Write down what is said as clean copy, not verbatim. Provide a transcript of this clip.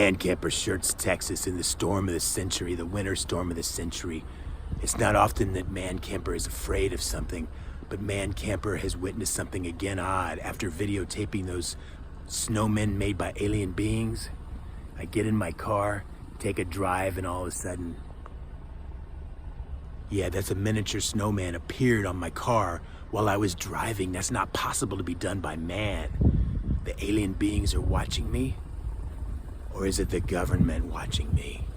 Man camper Schertz, Texas, in the storm of the century, the winter storm of the century. It's not often that man camper is afraid of something, but man camper has witnessed something again odd. After videotaping those snowmen made by alien beings, I get in my car, take a drive, and all of a sudden, yeah, that's a miniature snowman appeared on my car while I was driving. That's not possible to be done by man. The alien beings are watching me? Or is it the government watching me?